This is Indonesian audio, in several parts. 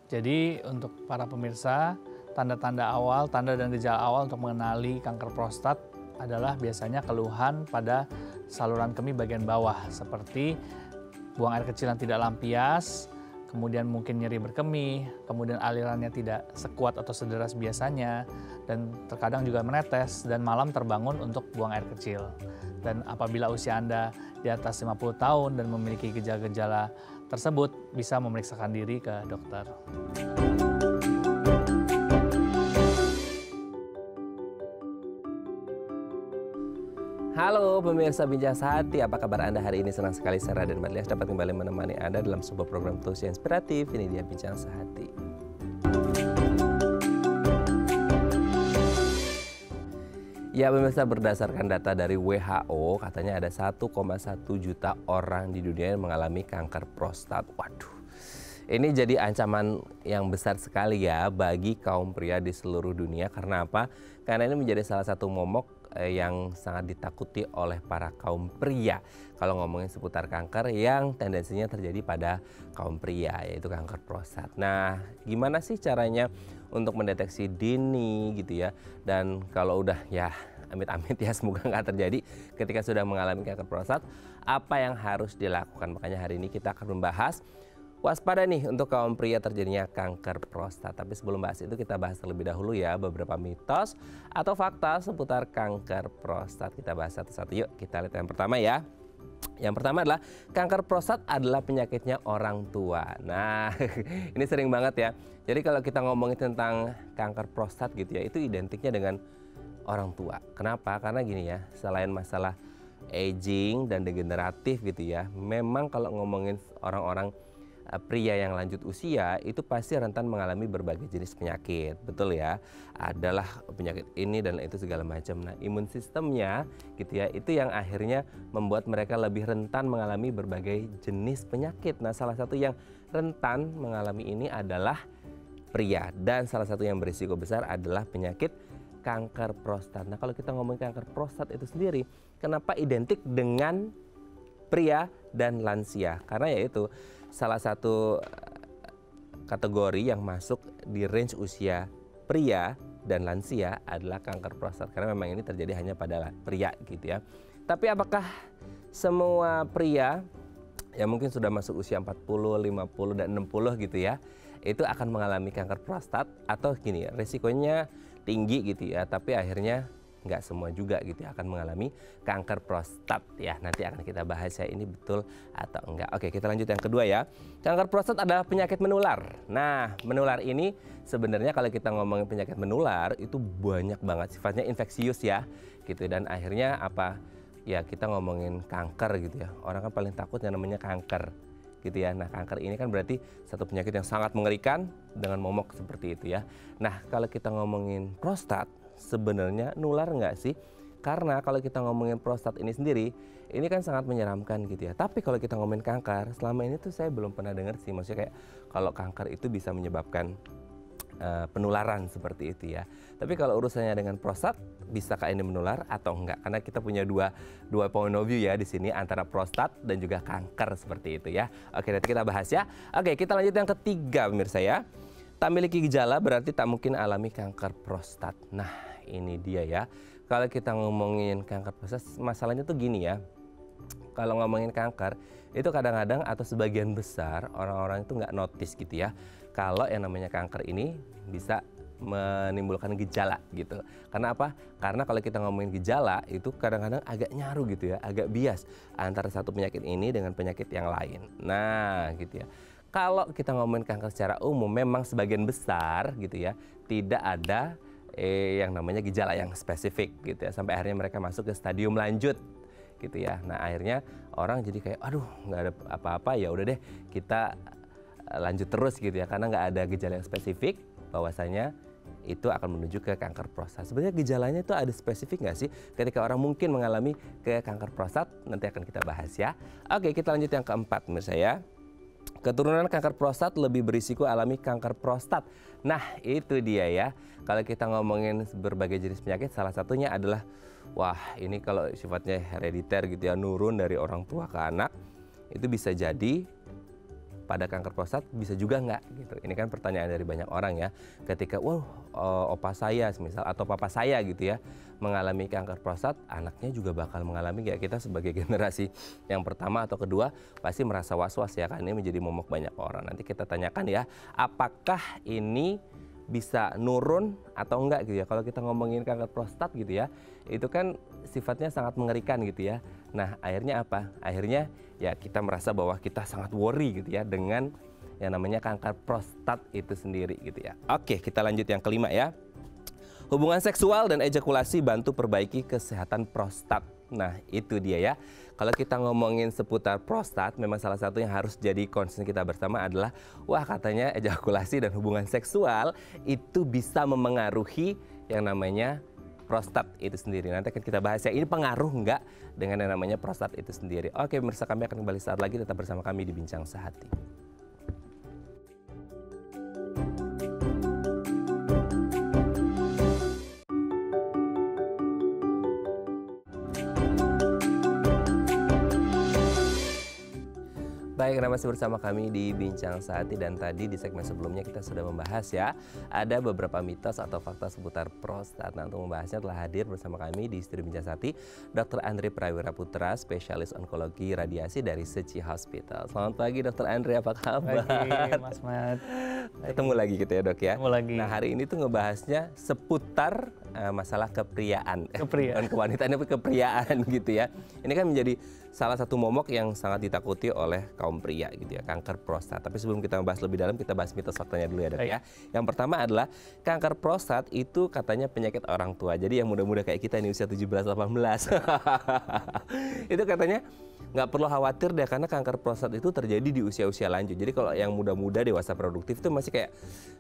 Jadi untuk para pemirsa, tanda-tanda awal, tanda dan gejala awal untuk mengenali kanker prostat adalah biasanya keluhan pada saluran kemih bagian bawah seperti buang air kecil yang tidak lampias, kemudian mungkin nyeri berkemih, kemudian alirannya tidak sekuat atau sederas biasanya, dan terkadang juga menetes dan malam terbangun untuk buang air kecil. Dan apabila usia Anda di atas 50 tahun dan memiliki gejala-gejala tersebut, bisa memeriksakan diri ke dokter. Halo pemirsa Bincang Sehati, apa kabar Anda hari ini? Senang sekali saya Raden Madlias dapat kembali menemani Anda dalam sebuah program talk show inspiratif. Ini dia Bincang Sehati. Ya pemirsa, berdasarkan data dari WHO, katanya ada 1,1 juta orang di dunia yang mengalami kanker prostat. Waduh, ini jadi ancaman yang besar sekali ya bagi kaum pria di seluruh dunia. Karena apa? Karena ini menjadi salah satu momok yang sangat ditakuti oleh para kaum pria kalau ngomongin seputar kanker yang tendensinya terjadi pada kaum pria, yaitu kanker prostat. Nah, gimana sih caranya untuk mendeteksi dini gitu ya? Dan kalau udah ya amit-amit ya, semoga nggak terjadi ketika sudah mengalami kanker prostat, apa yang harus dilakukan? Makanya hari ini kita akan membahas waspada nih untuk kaum pria terjadinya kanker prostat. Tapi sebelum bahas itu kita bahas terlebih dahulu ya beberapa mitos atau fakta seputar kanker prostat. Kita bahas satu-satu yuk. Kita lihat yang pertama ya. Yang pertama adalah kanker prostat adalah penyakitnya orang tua. Nah, ini sering banget ya. Jadi kalau kita ngomongin tentang kanker prostat gitu ya, itu identiknya dengan orang tua. Kenapa? Karena gini ya, selain masalah aging dan degeneratif gitu ya, memang kalau ngomongin orang-orang pria yang lanjut usia itu pasti rentan mengalami berbagai jenis penyakit, betul ya? Adalah penyakit ini dan itu segala macam. Nah, imun sistemnya gitu ya, itu yang akhirnya membuat mereka lebih rentan mengalami berbagai jenis penyakit. Nah, salah satu yang rentan mengalami ini adalah pria, dan salah satu yang berisiko besar adalah penyakit kanker prostat. Nah, kalau kita ngomongin kanker prostat itu sendiri, kenapa identik dengan pria dan lansia? Karena yaitu salah satu kategori yang masuk di range usia pria dan lansia adalah kanker prostat. Karena memang ini terjadi hanya pada pria gitu ya. Tapi apakah semua pria yang mungkin sudah masuk usia 40, 50, dan 60 gitu ya, itu akan mengalami kanker prostat? Atau gini ya, resikonya tinggi gitu ya, tapi akhirnya nggak semua juga gitu ya akan mengalami kanker prostat ya. Nanti akan kita bahas ya ini betul atau enggak. Oke, kita lanjut yang kedua ya. Kanker prostat adalah penyakit menular. Nah, menular ini sebenarnya kalau kita ngomongin penyakit menular itu banyak banget, sifatnya infeksius ya gitu. Dan akhirnya apa ya, kita ngomongin kanker gitu ya, orang kan paling takut yang namanya kanker gitu ya. Nah, kanker ini kan berarti satu penyakit yang sangat mengerikan dengan momok seperti itu ya. Nah, kalau kita ngomongin prostat, sebenarnya nular nggak sih? Karena kalau kita ngomongin prostat ini sendiri, ini kan sangat menyeramkan gitu ya. Tapi kalau kita ngomongin kanker, selama ini tuh saya belum pernah dengar sih. Maksudnya kayak kalau kanker itu bisa menyebabkan penularan seperti itu ya. Tapi kalau urusannya dengan prostat, bisakah ini menular atau enggak? Karena kita punya dua point of view ya di sini antara prostat dan juga kanker seperti itu ya. Oke, nanti kita bahas ya. Oke, kita lanjut yang ketiga pemirsa ya. Tak memiliki gejala berarti tak mungkin alami kanker prostat. Nah, ini dia ya. Kalau kita ngomongin kanker prostat, masalahnya tuh gini ya. Kalau ngomongin kanker, itu kadang-kadang atau sebagian besar orang-orang itu nggak notice gitu ya. Kalau yang namanya kanker ini bisa menimbulkan gejala gitu. Karena apa? Karena kalau kita ngomongin gejala itu kadang-kadang agak nyaru gitu ya, agak bias antara satu penyakit ini dengan penyakit yang lain. Nah, gitu ya. Kalau kita ngomongin kanker secara umum, memang sebagian besar gitu ya, tidak ada yang namanya gejala yang spesifik gitu ya, sampai akhirnya mereka masuk ke stadium lanjut gitu ya. Nah, akhirnya orang jadi kayak aduh nggak ada apa-apa, ya udah deh kita lanjut terus gitu ya, karena nggak ada gejala yang spesifik bahwasanya itu akan menuju ke kanker prostat. Sebenarnya gejalanya itu ada spesifik nggak sih ketika orang mungkin mengalami ke kanker prostat? Nanti akan kita bahas ya. Oke, kita lanjut yang keempat menurut saya. Keturunan kanker prostat lebih berisiko alami kanker prostat. Nah, itu dia ya. Kalau kita ngomongin berbagai jenis penyakit, salah satunya adalah, wah ini kalau sifatnya herediter gitu ya, nurun dari orang tua ke anak, itu bisa jadi pada kanker prostat bisa juga nggak gitu. Ini kan pertanyaan dari banyak orang ya. Ketika opa saya misal atau papa saya gitu ya mengalami kanker prostat, anaknya juga bakal mengalami nggak? Kita sebagai generasi yang pertama atau kedua pasti merasa was-was ya kan, ini menjadi momok banyak orang. Nanti kita tanyakan ya, apakah ini bisa nurun atau enggak gitu ya. Kalau kita ngomongin kanker prostat gitu ya, itu kan sifatnya sangat mengerikan gitu ya. Nah akhirnya apa? Akhirnya ya kita merasa bahwa kita sangat worry gitu ya dengan yang namanya kanker prostat itu sendiri gitu ya. Oke, kita lanjut yang kelima ya. Hubungan seksual dan ejakulasi bantu perbaiki kesehatan prostat. Nah itu dia ya. Kalau kita ngomongin seputar prostat, memang salah satu yang harus jadi concern kita bersama adalah, wah katanya ejakulasi dan hubungan seksual itu bisa memengaruhi yang namanya prostat itu sendiri. Nanti akan kita bahas ya, ini pengaruh nggak dengan yang namanya prostat itu sendiri. Oke, pemirsa, kami akan kembali saat lagi, tetap bersama kami di Bincang Sehati. Baik, masih bersama kami di Bincang Sehati, dan tadi di segmen sebelumnya kita sudah membahas ya, ada beberapa mitos atau fakta seputar prostat. Nah, untuk membahasnya telah hadir bersama kami di studio Bincang Sehati Dr. Andre Prawira Putra, spesialis onkologi radiasi dari Seci Hospital. Selamat pagi Dr. Andre, apa kabar? Pagi Mas Mat. Ketemu lagi gitu ya Dok ya. Ketemu lagi. Nah, hari ini tuh ngebahasnya seputar masalah kepriaan. Bukan kewanitaan tapi kepriaan gitu ya. Ini kan menjadi salah satu momok yang sangat ditakuti oleh kaum pria gitu ya, kanker prostat. Tapi sebelum kita membahas lebih dalam, kita bahas mitos faktanya dulu ya Dok ya. Yang pertama adalah kanker prostat itu katanya penyakit orang tua. Jadi yang muda-muda kayak kita ini usia 17-18 itu katanya nggak perlu khawatir deh, karena kanker prostat itu terjadi di usia-usia lanjut. Jadi kalau yang muda-muda dewasa produktif itu masih kayak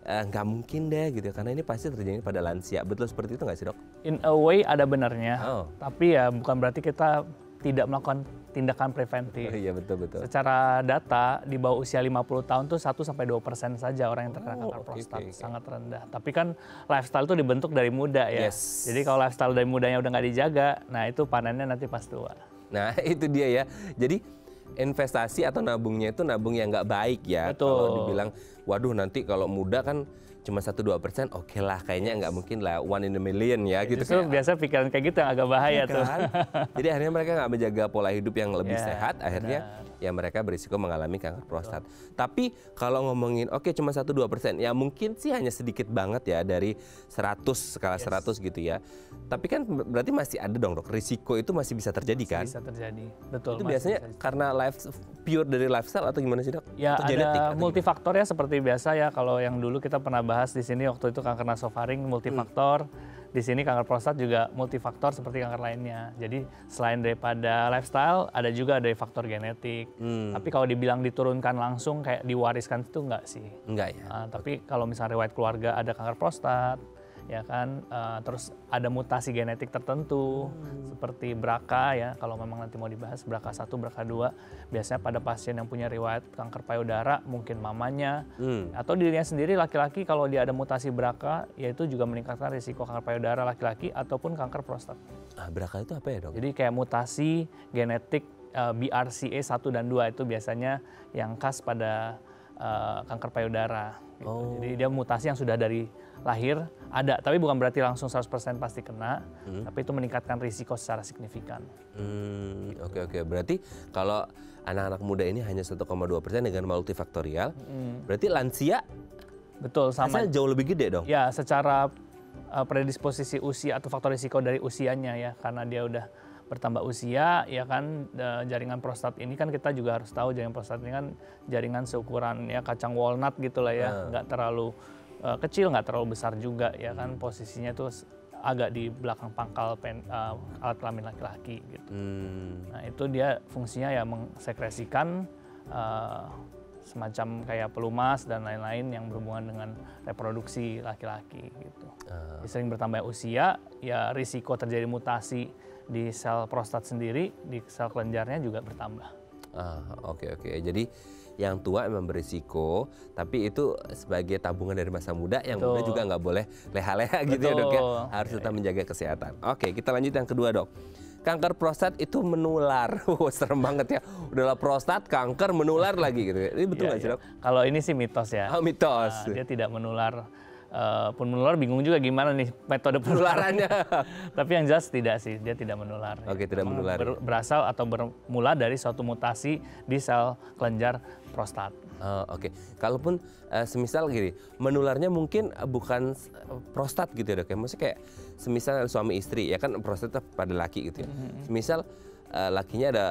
nggak mungkin deh gitu ya, karena ini pasti terjadi pada lansia. Betul seperti itu nggak sih Dok? In a way ada benarnya, tapi ya bukan berarti kita tidak melakukan tindakan preventif. Iya betul-betul. Secara data di bawah usia 50 tahun tuh 1-2% saja orang yang terkena kanker prostat, sangat rendah. Tapi kan lifestyle itu dibentuk dari muda ya. Jadi kalau lifestyle dari mudanya udah nggak dijaga, nah itu panennya nanti pas tua. Nah itu dia ya. Jadi investasi atau nabungnya itu nabung yang nggak baik ya. Kalau dibilang, waduh nanti kalau muda kan cuma 1-2%, oke lah, kayaknya nggak mungkin lah, 1 in a million ya gitu. Justru biasa pikiran kayak gitu yang agak bahaya tuh. Kan? Jadi akhirnya mereka nggak menjaga pola hidup yang lebih sehat, akhirnya ya mereka berisiko mengalami kanker prostat. Tapi kalau ngomongin cuma 1-2%, ya mungkin sih hanya sedikit banget ya dari 100, skala 100 gitu ya. Tapi kan berarti masih ada dong Dok, risiko itu masih bisa terjadi kan? Bisa terjadi, betul. Itu biasanya karena pure dari lifestyle atau gimana sih Dok? Ya atau ada genetik, multifaktor ya, seperti biasa ya. Kalau yang dulu kita pernah bahas di sini waktu itu kanker nasofaring multifaktor. Di sini kanker prostat juga multifaktor seperti kanker lainnya. Jadi selain daripada lifestyle, ada juga dari faktor genetik. Tapi kalau dibilang diturunkan langsung kayak diwariskan itu enggak sih. Enggak ya. Tapi kalau misalnya riwayat keluarga ada kanker prostat, ya kan, terus ada mutasi genetik tertentu seperti BRCA ya, kalau memang nanti mau dibahas BRCA 1, BRCA 2, biasanya pada pasien yang punya riwayat kanker payudara, mungkin mamanya atau dirinya sendiri laki-laki, kalau dia ada mutasi BRCA, yaitu juga meningkatkan risiko kanker payudara laki-laki ataupun kanker prostat. BRCA itu apa ya Dok? Jadi kayak mutasi genetik BRCA 1 dan 2 itu biasanya yang khas pada kanker payudara. Gitu. Jadi dia mutasi yang sudah dari lahir ada, tapi bukan berarti langsung 100% pasti kena, tapi itu meningkatkan risiko secara signifikan. Oke. Berarti kalau anak-anak muda ini hanya 1,2% dengan multifaktorial, berarti lansia betul sama jauh lebih gede dong? Ya, secara predisposisi usia atau faktor risiko dari usianya ya, karena dia udah bertambah usia, ya kan, jaringan prostat ini kan kita juga harus tahu jaringan prostat ini kan jaringan seukuran ya kacang walnut gitulah ya, nggak terlalu kecil, nggak terlalu besar juga ya kan, posisinya tuh agak di belakang pangkal alat kelamin laki-laki gitu. Nah itu dia fungsinya ya mengsekresikan semacam kayak pelumas dan lain-lain yang berhubungan dengan reproduksi laki-laki gitu. Sering bertambah usia, ya risiko terjadi mutasi di sel prostat sendiri, di sel kelenjarnya juga bertambah. Oke. Jadi yang tua memang berisiko, tapi itu sebagai tabungan dari masa muda, yang muda juga nggak boleh leha-leha gitu ya Dok ya. Harus tetap menjaga kesehatan. Oke, kita lanjut yang kedua Dok. kanker prostat itu menular. Serem banget ya. Udahlah prostat, kanker menular lagi gitu. Ini betul nggak sih, Dok? Kalau ini sih mitos ya. Oh, mitos. Dia tidak menular. Pun menular bingung juga gimana nih metode penularannya. Tapi yang jelas tidak sih, dia tidak menular. Oke, tidak menular. Berasal atau bermula dari suatu mutasi di sel kelenjar prostat. Oke. Kalaupun semisal gini, menularnya mungkin bukan prostat gitu ya, Dok ya. Maksudnya kayak semisal suami istri ya kan prostat pada laki gitu ya. Semisal lakinya ada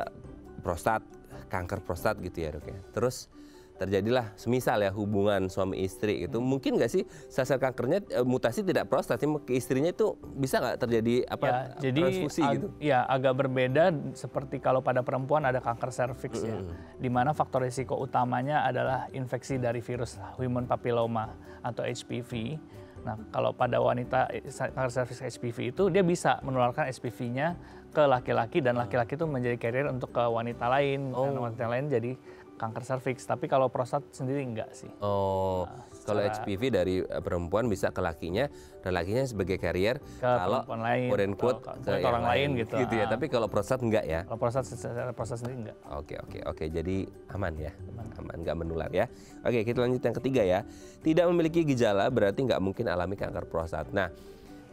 prostat, kanker prostat gitu ya, Dok ya. Terus terjadilah semisal ya hubungan suami istri itu mungkin nggak sih sel kankernya mutasi tidak prostat ke istrinya itu bisa nggak terjadi apa jadi transfusi gitu? Ya agak berbeda seperti kalau pada perempuan ada kanker serviks ya, di mana faktor risiko utamanya adalah infeksi dari virus human papilloma atau HPV. Nah kalau pada wanita kanker serviks HPV itu dia bisa menularkan HPV-nya ke laki-laki dan laki-laki itu menjadi carrier untuk ke wanita lain, dan wanita lain jadi kanker serviks, tapi kalau prostat sendiri enggak sih. Kalau HPV dari perempuan bisa ke lakinya dan lakinya sebagai carrier kalau quote unquote ke orang lain gitu ya. Tapi kalau prostat enggak ya? Kalau prostat sendiri enggak. Oke. Jadi aman ya, aman nggak menular ya. Oke, kita lanjut yang ketiga ya. Tidak memiliki gejala berarti nggak mungkin alami kanker prostat. Nah,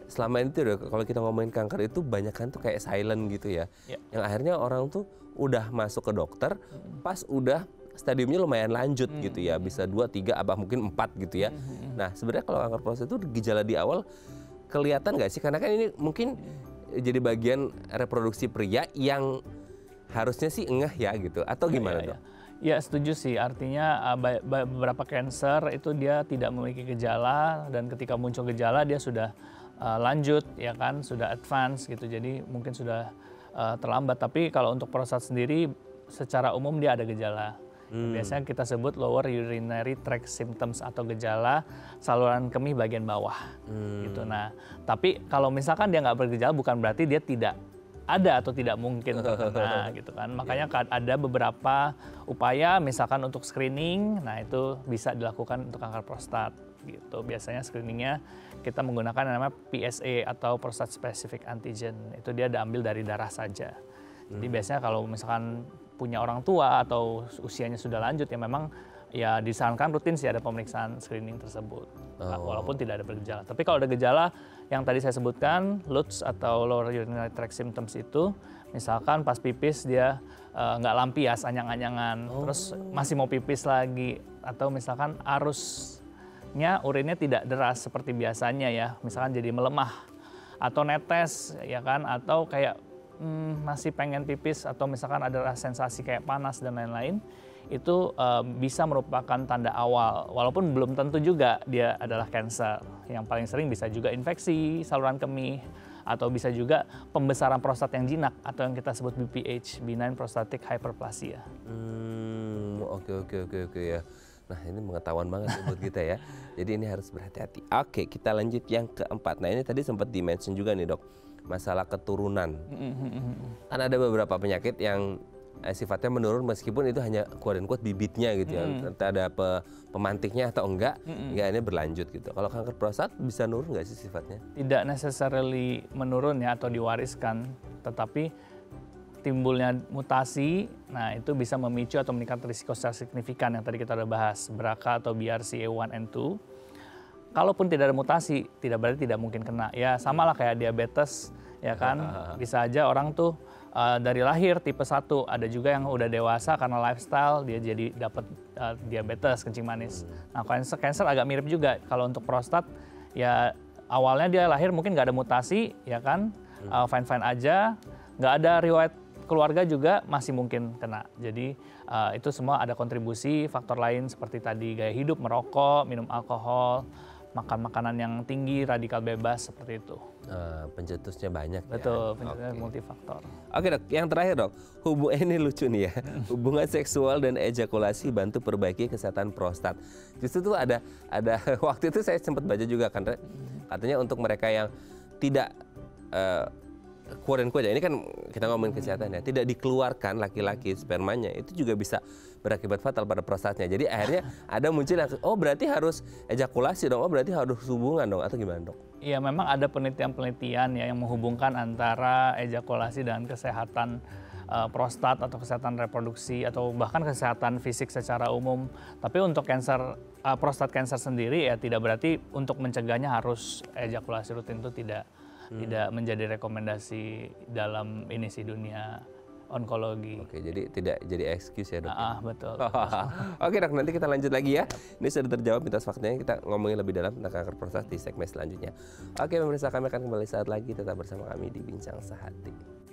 selama ini tuh kalau kita ngomongin kanker itu banyak kan tuh kayak silent gitu ya. Yang akhirnya orang tuh udah masuk ke dokter pas udah stadiumnya lumayan lanjut gitu ya, bisa 2, 3, apa mungkin 4 gitu ya. Nah sebenarnya kalau kanker prostat itu gejala di awal kelihatan nggak sih? Karena kan ini mungkin jadi bagian reproduksi pria yang harusnya sih engah ya gitu, atau gimana dok? Ya setuju sih, artinya beberapa cancer itu dia tidak memiliki gejala dan ketika muncul gejala dia sudah lanjut ya kan, sudah advance gitu, jadi mungkin sudah terlambat. Tapi kalau untuk prostat sendiri secara umum dia ada gejala. Biasanya kita sebut lower urinary tract symptoms atau gejala saluran kemih bagian bawah. Gitu. Nah, tapi kalau misalkan dia nggak bergejala bukan berarti dia tidak ada atau tidak mungkin terkena gitu kan. Makanya ada beberapa upaya misalkan untuk screening, nah itu bisa dilakukan untuk kanker prostat gitu. Biasanya screeningnya kita menggunakan yang namanya PSA atau prostate specific antigen. Itu dia diambil dari darah saja. Jadi biasanya kalau misalkan punya orang tua atau usianya sudah lanjut ya memang ya disarankan rutin sih ada pemeriksaan screening tersebut. Walaupun tidak ada bergejala. Tapi kalau ada gejala yang tadi saya sebutkan, LUTS atau lower urinary tract symptoms itu, misalkan pas pipis dia nggak lampias, anyang-anyangan, terus masih mau pipis lagi, atau misalkan arusnya urinnya tidak deras seperti biasanya ya, misalkan jadi melemah atau netes ya kan, atau kayak masih pengen pipis atau misalkan ada sensasi kayak panas dan lain-lain, itu bisa merupakan tanda awal, walaupun belum tentu juga dia adalah kanker. Yang paling sering bisa juga infeksi saluran kemih, atau bisa juga pembesaran prostat yang jinak atau yang kita sebut BPH, benign prostatic hyperplasia. Oke ya. Nah ini pengetahuan banget buat kita ya. Jadi ini harus berhati-hati. Oke, kita lanjut yang keempat. Nah ini tadi sempat di-mention juga nih dok, masalah keturunan. Kan ada beberapa penyakit yang sifatnya menurun meskipun itu hanya quote-unquote bibitnya gitu ya. Entah ada pemantiknya atau enggak, ini berlanjut gitu. Kalau kanker prostat bisa nurun nggak sih sifatnya? Tidak necessarily menurun ya atau diwariskan, tetapi timbulnya mutasi, nah itu bisa memicu atau meningkatkan risiko secara signifikan yang tadi kita udah bahas, BRCA atau BRCA1 and 2. Kalaupun tidak ada mutasi, tidak berarti tidak mungkin kena. Ya sama lah kayak diabetes, ya kan. Bisa aja orang tuh dari lahir tipe 1, ada juga yang udah dewasa karena lifestyle dia jadi dapat diabetes, kencing manis. Nah cancer agak mirip juga. Kalau untuk prostat, ya awalnya dia lahir mungkin nggak ada mutasi, ya kan, fine-fine aja, nggak ada riwayat keluarga juga masih mungkin kena. Jadi itu semua ada kontribusi faktor lain seperti tadi gaya hidup, merokok, minum alkohol, makan makanan yang tinggi, radikal bebas, seperti itu. Pencetusnya banyak. Betul, pencetusnya multifaktor. Oke dok, yang terakhir dok, ini lucu nih ya. Hubungan seksual dan ejakulasi bantu perbaiki kesehatan prostat. Justru tuh ada waktu itu saya sempat baca juga kan, katanya untuk mereka yang tidak quote-unquote, ini kan kita ngomongin kesehatan ya, tidak dikeluarkan laki-laki spermanya, itu juga bisa berakibat fatal pada prostatnya. Jadi akhirnya ada muncul yang, oh berarti harus ejakulasi dong, oh berarti harus hubungan dong, atau gimana dok? Iya, memang ada penelitian-penelitian ya yang menghubungkan antara ejakulasi dan kesehatan prostat atau kesehatan reproduksi atau bahkan kesehatan fisik secara umum. Tapi untuk prostat cancer sendiri ya tidak berarti untuk mencegahnya harus ejakulasi rutin, itu tidak menjadi rekomendasi dalam ini sih dunia onkologi. Oke, jadi tidak jadi excuse ya dok? Betul. Oke dok, nanti kita lanjut lagi ya. Ini sudah terjawab mitos faktanya, kita ngomongin lebih dalam tentang kanker prostat di segmen selanjutnya. Oke pemirsa, kami akan kembali saat lagi, tetap bersama kami di Bincang Sehati.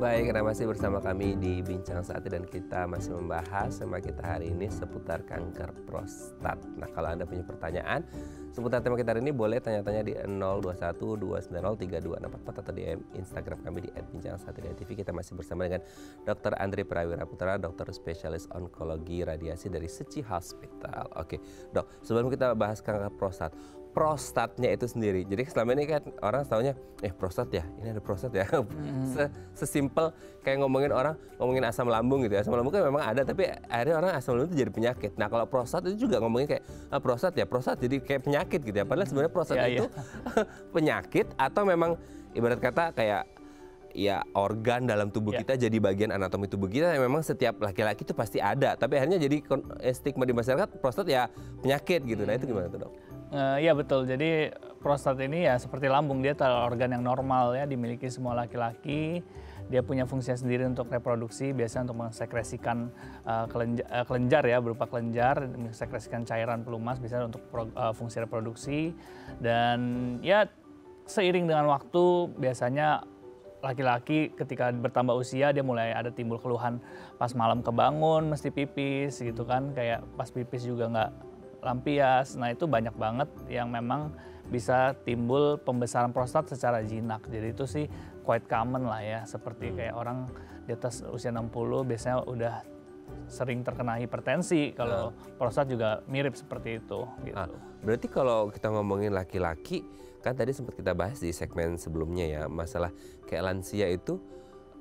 Baik, karena masih bersama kami di Bincang Sehati dan kita masih membahas sama kita hari ini seputar kanker prostat. Nah, kalau Anda punya pertanyaan seputar tema kita hari ini, boleh tanya-tanya di 0212903244 atau di Instagram kami di @bincang1.tv. Kita masih bersama dengan Dr. Andri Prawira Putra, dokter spesialis onkologi radiasi dari Seci Hospital. Oke, dok, sebelum kita bahas kanker prostat, prostatnya itu sendiri. Jadi selama ini kan orang taunya, prostat ya, ini ada prostat ya. Sesimpel kayak ngomongin asam lambung gitu ya. Asam lambung kan memang ada, tapi akhirnya orang asam lambung itu jadi penyakit. Nah kalau prostat itu juga ngomongin kayak prostat jadi kayak penyakit gitu ya. Padahal sebenarnya prostat itu penyakit atau memang ibarat kata kayak ya organ dalam tubuh kita, jadi bagian anatomi tubuh kita yang memang setiap laki-laki itu pasti ada. Tapi akhirnya jadi stigma di masyarakat prostat ya penyakit gitu. Nah itu gimana tuh dok? Iya betul, jadi prostat ini ya seperti lambung, dia organ yang normal ya, dimiliki semua laki-laki. Dia punya fungsi sendiri untuk reproduksi, biasanya untuk mensekresikan kelenjar ya, berupa kelenjar, mensekresikan cairan pelumas, biasanya untuk fungsi reproduksi. Dan ya seiring dengan waktu biasanya laki-laki ketika bertambah usia dia mulai ada timbul keluhan pas malam kebangun mesti pipis gitu kan, kayak pas pipis juga nggak lampias. Nah itu banyak banget yang memang bisa timbul pembesaran prostat secara jinak. Jadi itu sih quite common lah ya, seperti kayak orang di atas usia 60 biasanya udah sering terkena hipertensi. Kalau prostat juga mirip seperti itu gitu. Berarti kalau kita ngomongin laki-laki, kan tadi sempat kita bahas di segmen sebelumnya ya, masalah kayak lansia itu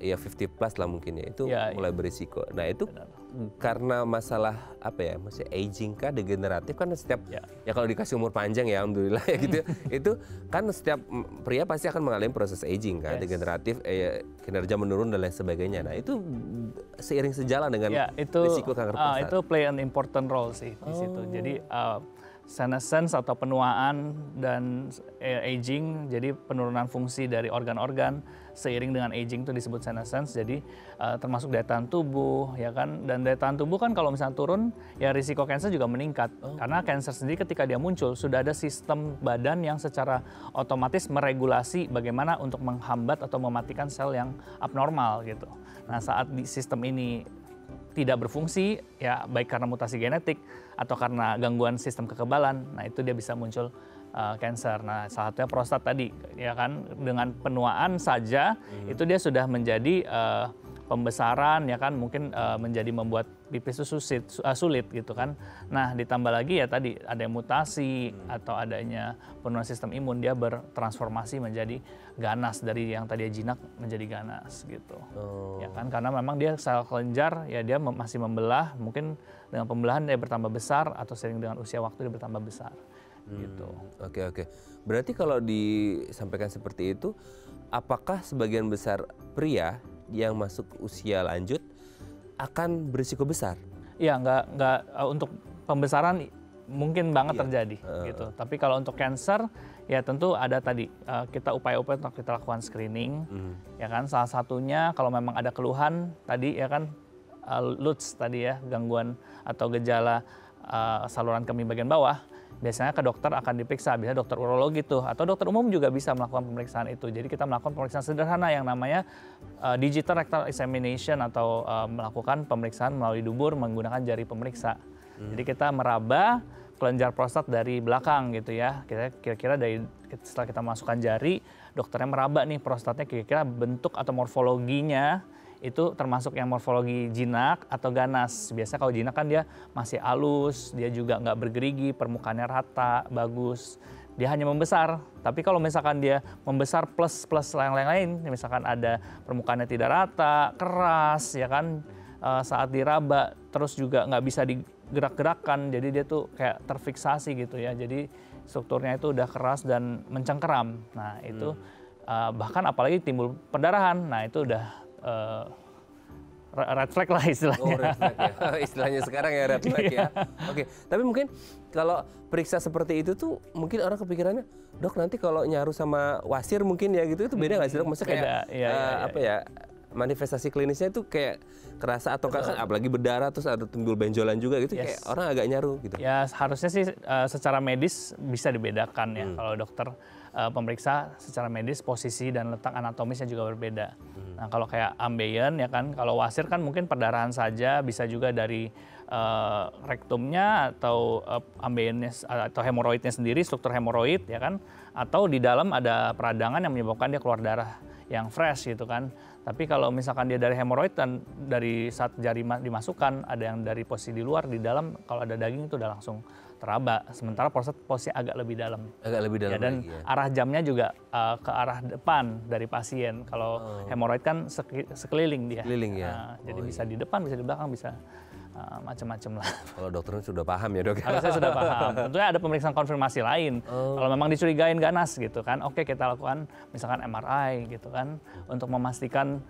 ya 50 plus lah mungkin ya, itu mulai berisiko. Nah itu karena masalah apa ya, masih aging kah, degeneratif kan setiap ya kalau dikasih umur panjang ya alhamdulillah ya gitu. Itu kan setiap pria pasti akan mengalami proses aging kan, degeneratif, kinerja menurun dan lain sebagainya. Nah itu seiring sejalan dengan risiko kanker prostat. Itu play an important role sih di situ. Jadi senescence atau penuaan dan aging, jadi penurunan fungsi dari organ-organ seiring dengan aging itu disebut senescence. Jadi termasuk daya tahan tubuh ya kan, dan daya tahan tubuh kan kalau misalnya turun ya risiko kanker juga meningkat. Karena kanker sendiri ketika dia muncul sudah ada sistem badan yang secara otomatis meregulasi bagaimana untuk menghambat atau mematikan sel yang abnormal gitu. Nah saat sistem ini tidak berfungsi ya, baik karena mutasi genetik atau karena gangguan sistem kekebalan, nah itu dia bisa muncul kanker. Nah salah satunya prostat tadi ya kan, dengan penuaan saja itu dia sudah menjadi pembesaran ya kan, mungkin menjadi membuat pipis itu sulit gitu kan. Nah ditambah lagi ya tadi ada mutasi atau adanya penurunan sistem imun, dia bertransformasi menjadi ganas, dari yang tadi jinak menjadi ganas gitu. Ya kan, karena memang dia sel kelenjar ya, dia masih membelah, mungkin dengan pembelahan dia bertambah besar atau sering dengan usia waktu dia bertambah besar gitu. Oke. Berarti kalau disampaikan seperti itu, apakah sebagian besar pria yang masuk usia lanjut akan berisiko besar? Iya, nggak untuk pembesaran mungkin banget terjadi gitu. Tapi kalau untuk kanker ya tentu ada tadi kita upaya-upaya untuk kita lakukan screening ya kan. Salah satunya kalau memang ada keluhan tadi ya kan, LUTS tadi ya, gangguan atau gejala saluran kemih bagian bawah, biasanya ke dokter akan diperiksa, biasanya dokter urologi tuh, atau dokter umum juga bisa melakukan pemeriksaan itu. Jadi kita melakukan pemeriksaan sederhana yang namanya digital rectal examination, atau melakukan pemeriksaan melalui dubur menggunakan jari pemeriksa. Jadi kita meraba kelenjar prostat dari belakang gitu ya. Kira-kira setelah kita masukkan jari, dokternya meraba nih prostatnya, kira-kira bentuk atau morfologinya itu termasuk yang morfologi jinak atau ganas. Biasa kalau jinak kan dia masih halus, dia juga nggak bergerigi, permukaannya rata, bagus. Dia hanya membesar. Tapi kalau misalkan dia membesar plus lain-lain, misalkan ada permukaannya tidak rata, keras, ya kan, saat diraba, terus juga nggak bisa digerak-gerakkan, jadi dia tuh kayak terfiksasi gitu ya. Jadi strukturnya itu udah keras dan mencengkeram. Nah itu bahkan apalagi timbul pendarahan, nah itu udah red flag lah istilahnya. Oh, red flag ya. Istilahnya sekarang ya red flag ya. Oke, tapi mungkin kalau periksa seperti itu tuh mungkin orang kepikirannya, dok nanti kalau nyaru sama wasir mungkin ya gitu, itu beda nggak sih dok? Maksudnya kayak apa ya, manifestasi klinisnya itu kayak kerasa atau kan apalagi berdarah terus ada timbul benjolan juga gitu, kayak orang agak nyaru gitu. Ya harusnya sih secara medis bisa dibedakan ya. Kalau dokter pemeriksa secara medis posisi dan letak anatomisnya juga berbeda. Nah kalau kayak ambeien ya kan, kalau wasir kan mungkin perdarahan saja, bisa juga dari rektumnya atau ambeiennya atau hemoroidnya sendiri, struktur hemoroid ya kan, atau di dalam ada peradangan yang menyebabkan dia keluar darah yang fresh gitu kan. Tapi kalau misalkan dia dari hemoroid dan dari saat jari dimasukkan, ada yang dari posisi di luar, di dalam kalau ada daging itu udah langsung teraba. Sementara prostat posisi agak lebih dalam. Agak lebih dalam ya, dan lagi ya. arah jamnya juga ke arah depan dari pasien. Kalau hemoroid kan sekeliling dia. Sekeliling ya. Jadi bisa di depan, bisa di belakang, bisa macam-macam lah. Kalau dokternya sudah paham ya dok? Kalau saya sudah paham. Tentunya ada pemeriksaan konfirmasi lain. Kalau memang dicurigain ganas gitu kan, oke kita lakukan misalkan MRI gitu kan, untuk memastikan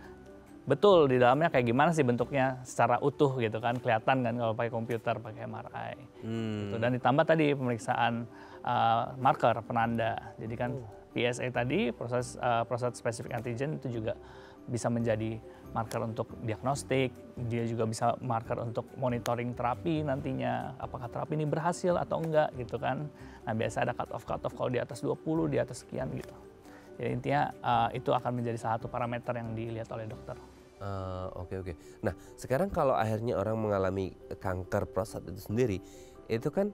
betul di dalamnya kayak gimana sih bentuknya secara utuh gitu kan, kelihatan kan kalau pakai komputer, pakai MRI. Gitu. Dan ditambah tadi pemeriksaan marker penanda. Jadi kan PSA tadi, prostat specific antigen itu juga bisa menjadi marker untuk diagnostik, dia juga bisa marker untuk monitoring terapi nantinya, apakah terapi ini berhasil atau enggak gitu kan. Nah biasa ada cut off kalau di atas 20, di atas sekian gitu. Jadi intinya itu akan menjadi salah satu parameter yang dilihat oleh dokter. Oke. Nah sekarang kalau akhirnya orang mengalami kanker prostat itu sendiri, itu kan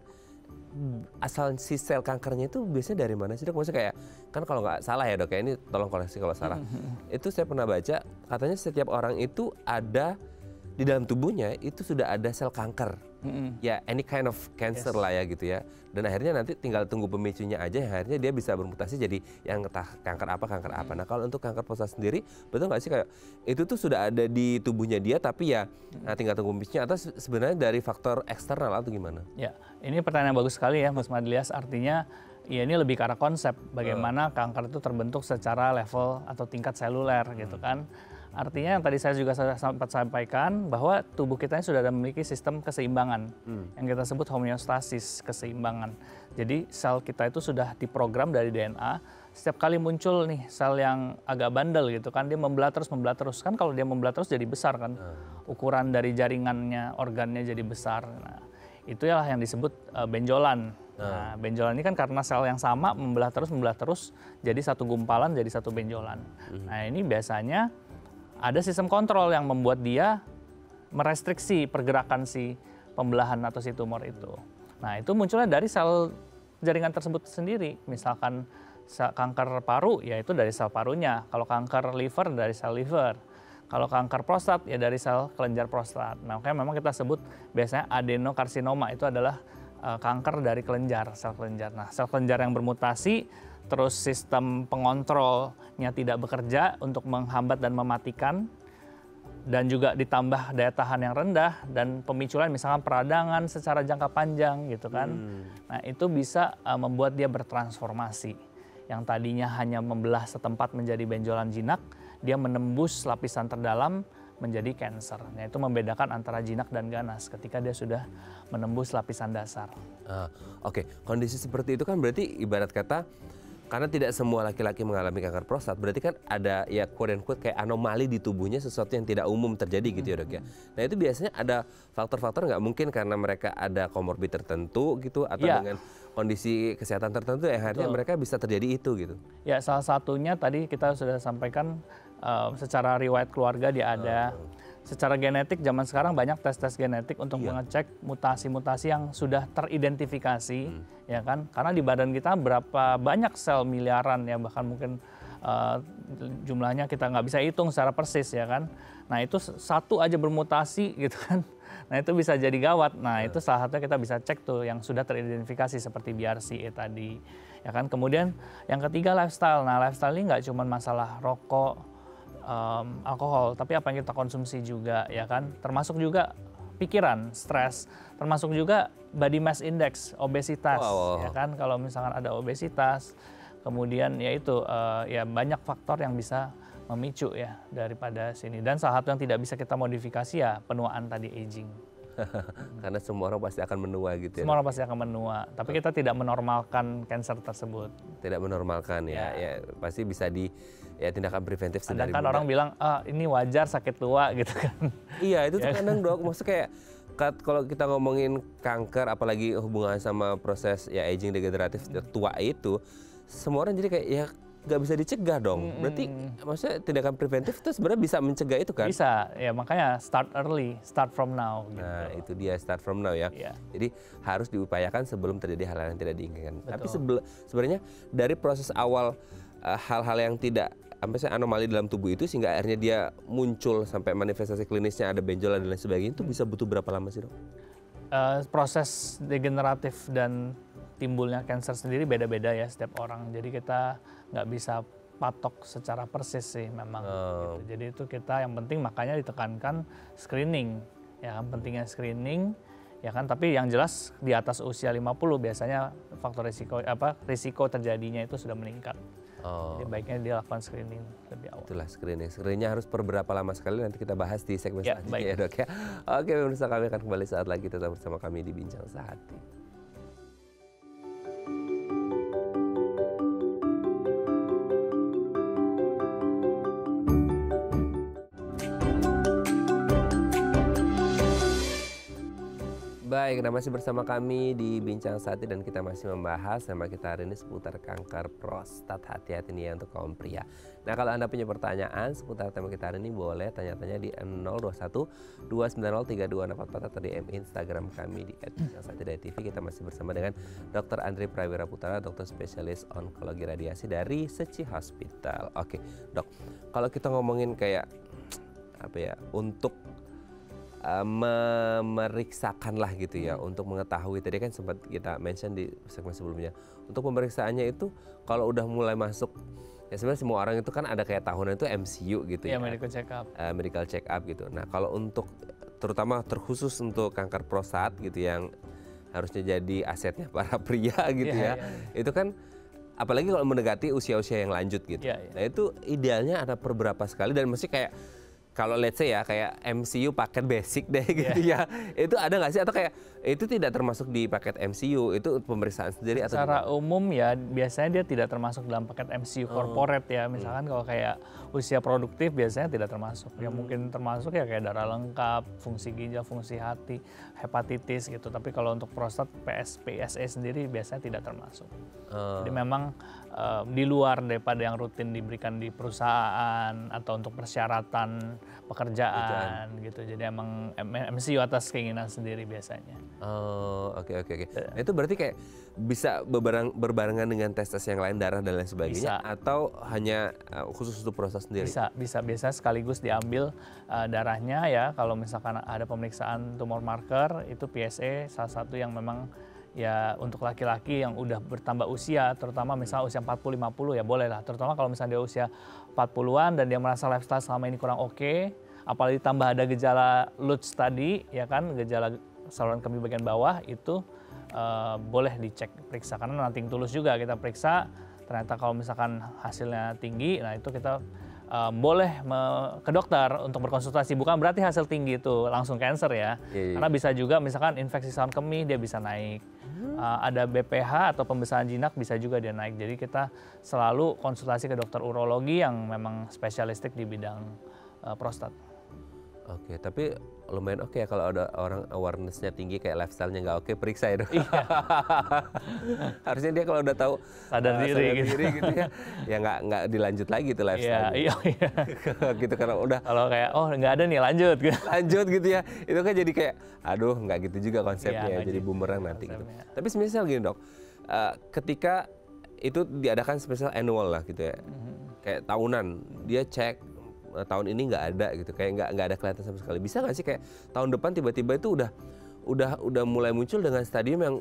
asal si sel kankernya itu biasanya dari mana sih dok? Maksudnya kayak, kan kalau nggak salah ya dok ya, ini tolong koreksi kalau salah. Itu saya pernah baca, katanya setiap orang itu ada, di dalam tubuhnya itu sudah ada sel kanker. Ya any kind of cancer lah ya gitu ya. Dan akhirnya nanti tinggal tunggu pemicunya aja, akhirnya dia bisa bermutasi jadi yang entah kanker apa. Nah kalau untuk kanker prostat sendiri, betul nggak sih kayak itu tuh sudah ada di tubuhnya dia, tapi ya tinggal tunggu pemicunya, atau sebenarnya dari faktor eksternal atau gimana? Ya, ini pertanyaan yang bagus sekali ya Mas Madlias. Artinya ya ini lebih ke arah konsep bagaimana kanker itu terbentuk secara level atau tingkat seluler gitu kan. Artinya yang tadi saya juga sempat sampaikan bahwa tubuh kita ini sudah memiliki sistem keseimbangan yang kita sebut homeostasis, keseimbangan. Jadi sel kita itu sudah diprogram dari DNA, setiap kali muncul nih sel yang agak bandel gitu kan, dia membelah terus kan, kalau dia membelah terus jadi besar kan, ukuran dari jaringannya, organnya jadi besar. Nah itu ya yang disebut benjolan. Nah benjolan ini kan karena sel yang sama membelah terus jadi satu gumpalan, jadi satu benjolan. Nah ini biasanya ada sistem kontrol yang membuat dia merestriksi pergerakan si pembelahan atau si tumor itu. Nah itu munculnya dari sel jaringan tersebut sendiri. Misalkan kanker paru, ya itu dari sel parunya. Kalau kanker liver, dari sel liver. Kalau kanker prostat, ya dari sel kelenjar prostat. Nah makanya memang kita sebut biasanya adenokarsinoma, itu adalah kanker dari kelenjar, sel kelenjar. Nah sel kelenjar yang bermutasi, terus sistem pengontrolnya tidak bekerja untuk menghambat dan mematikan, dan juga ditambah daya tahan yang rendah dan pemiculan misalkan peradangan secara jangka panjang gitu kan. Nah itu bisa membuat dia bertransformasi. Yang tadinya hanya membelah setempat menjadi benjolan jinak, dia menembus lapisan terdalam menjadi kanker. Nah itu membedakan antara jinak dan ganas ketika dia sudah menembus lapisan dasar. Oke, kondisi seperti itu kan berarti ibarat kata, karena tidak semua laki-laki mengalami kanker prostat, berarti kan ada ya quote and quote kayak anomali di tubuhnya, sesuatu yang tidak umum terjadi gitu ya dok ya. Nah itu biasanya ada faktor-faktor nggak mungkin karena mereka ada komorbid tertentu gitu, atau dengan kondisi kesehatan tertentu yang akhirnya mereka bisa terjadi itu gitu. Ya salah satunya tadi kita sudah sampaikan secara riwayat keluarga dia ada. Secara genetik zaman sekarang banyak tes-tes genetik untuk mengecek mutasi-mutasi yang sudah teridentifikasi, ya kan? Karena di badan kita berapa banyak sel miliaran ya, bahkan mungkin jumlahnya kita nggak bisa hitung secara persis ya kan. Nah itu satu aja bermutasi gitu kan. Nah itu bisa jadi gawat. Nah itu salah satunya kita bisa cek tuh yang sudah teridentifikasi seperti BRCA tadi. Ya kan. Kemudian yang ketiga lifestyle. Nah lifestyle ini nggak cuma masalah rokok, alkohol, tapi apa yang kita konsumsi juga ya kan. Termasuk juga pikiran, stres, termasuk juga body mass index, obesitas ya kan. Kalau misalkan ada obesitas, kemudian ya itu ya banyak faktor yang bisa memicu ya daripada sini. Dan salah satu yang tidak bisa kita modifikasi ya penuaan tadi, aging. Karena semua orang pasti akan menua gitu ya. Semua orang pasti akan menua, tapi kita tidak menormalkan cancer tersebut. Tidak menormalkan ya, pasti bisa ya tindakan preventif sedari Kadang kan orang bilang, ini wajar sakit tua gitu kan. Iya itu tuh kadang dok, maksudnya kayak kalau kita ngomongin kanker, apalagi hubungan sama proses ya aging degeneratif tua itu, semua orang jadi kayak ya nggak bisa dicegah dong. Berarti maksudnya tindakan preventif itu sebenarnya bisa mencegah itu kan? Bisa, ya makanya start early, start from now. Gitu. Nah itu dia start from now ya. Jadi harus diupayakan sebelum terjadi hal-hal yang tidak diinginkan. Betul. Tapi sebenarnya dari proses awal hal-hal yang tidak anomali dalam tubuh itu sehingga akhirnya dia muncul sampai manifestasi klinisnya ada benjolan dan lain sebagainya, itu bisa butuh berapa lama sih dok? Proses degeneratif dan timbulnya kanker sendiri beda-beda ya setiap orang. Jadi kita nggak bisa patok secara persis sih memang. Gitu. Jadi itu kita yang penting makanya ditekankan screening. Ya kan pentingnya screening ya kan, tapi yang jelas di atas usia 50 biasanya faktor risiko terjadinya itu sudah meningkat. Jadi baiknya dilakukan screening lebih awal. Itulah screening. Screeningnya harus per berapa lama sekali, nanti kita bahas di segmen selanjutnya ya dok ya. Oke pemirsa, kami akan kembali saat lagi, tetap bersama kami di Bincang Sehati. Baik, masih bersama kami di Bincang Sehati dan kita masih membahas tema kita hari ini seputar kanker prostat. Hati-hati nih ya untuk kaum pria. Nah kalau Anda punya pertanyaan seputar tema kita hari ini, boleh tanya-tanya di 021 290 3244 atau di Instagram kami di @bincangSehati.tv. Kita masih bersama dengan Dr. Andri Prawira Putra, dokter spesialis onkologi radiasi dari Seci Hospital. Oke dok, kalau kita ngomongin kayak apa ya, untuk memeriksakan lah gitu ya, untuk mengetahui, tadi kan sempat kita mention di segmen sebelumnya, untuk pemeriksaannya itu kalau udah mulai masuk ya, sebenarnya semua orang itu kan ada kayak tahunan itu MCU gitu ya, medical check up. Medical check up gitu. Nah kalau untuk terutama terkhusus untuk kanker prostat gitu yang harusnya jadi asetnya para pria gitu itu kan apalagi kalau mendekati usia-usia yang lanjut gitu. Nah itu idealnya ada per berapa sekali, dan mesti kayak kalau let's say ya kayak MCU paket basic deh gitu ya, itu ada nggak sih, atau kayak itu tidak termasuk di paket MCU, itu pemeriksaan sendiri atau secara umum ya biasanya dia tidak termasuk dalam paket MCU corporate ya. Misalkan kalau kayak usia produktif biasanya tidak termasuk. Ya mungkin termasuk ya kayak darah lengkap, fungsi ginjal, fungsi hati, hepatitis gitu. Tapi kalau untuk prostat PSA sendiri biasanya tidak termasuk. Jadi memang di luar daripada yang rutin diberikan di perusahaan atau untuk persyaratan pekerjaan gitu. Jadi emang MCU atas keinginan sendiri biasanya. Oke. Nah, itu berarti kayak bisa berbarengan dengan tes-tes yang lain, darah dan lain sebagainya, atau hanya khusus untuk prostat sendiri? Bisa sekaligus diambil darahnya ya. Kalau misalkan ada pemeriksaan tumor marker, itu PSA salah satu yang memang ya untuk laki-laki yang udah bertambah usia, terutama misalnya usia 40-50 ya boleh lah. Terutama kalau misalnya dia usia 40-an dan dia merasa lifestyle selama ini kurang oke, apalagi tambah ada gejala LUTS tadi ya kan, gejala saluran kemih bagian bawah, itu boleh dicek periksa, karena nanti tulus juga kita periksa. Ternyata kalau misalkan hasilnya tinggi, nah itu kita boleh ke dokter untuk berkonsultasi. Bukan berarti hasil tinggi itu langsung kanker ya. Karena bisa juga misalkan infeksi saluran kemih dia bisa naik. Ada BPH atau pembesaran jinak bisa juga dia naik. Jadi kita selalu konsultasi ke dokter urologi yang memang spesialistik di bidang prostat. Oke, tapi lumayan oke ya kalau ada orang awareness-nya tinggi, kayak lifestyle-nya nggak oke, periksa ya dok. Harusnya dia kalau udah tahu sadar diri gitu ya nggak dilanjut lagi tuh lifestyle. Iya. Gitu karena udah. Kalau kayak nggak ada nih lanjut. Lanjut gitu ya, itu kan jadi kayak aduh nggak gitu juga konsepnya, jadi bumerang nanti gitu. Tapi sebenarnya gini dok, ketika itu diadakan spesial annual lah gitu ya. kayak tahunan dia cek tahun ini nggak ada gitu, kayak nggak ada kelihatan sama sekali. Bisa nggak sih kayak tahun depan tiba-tiba itu udah mulai muncul dengan stadium yang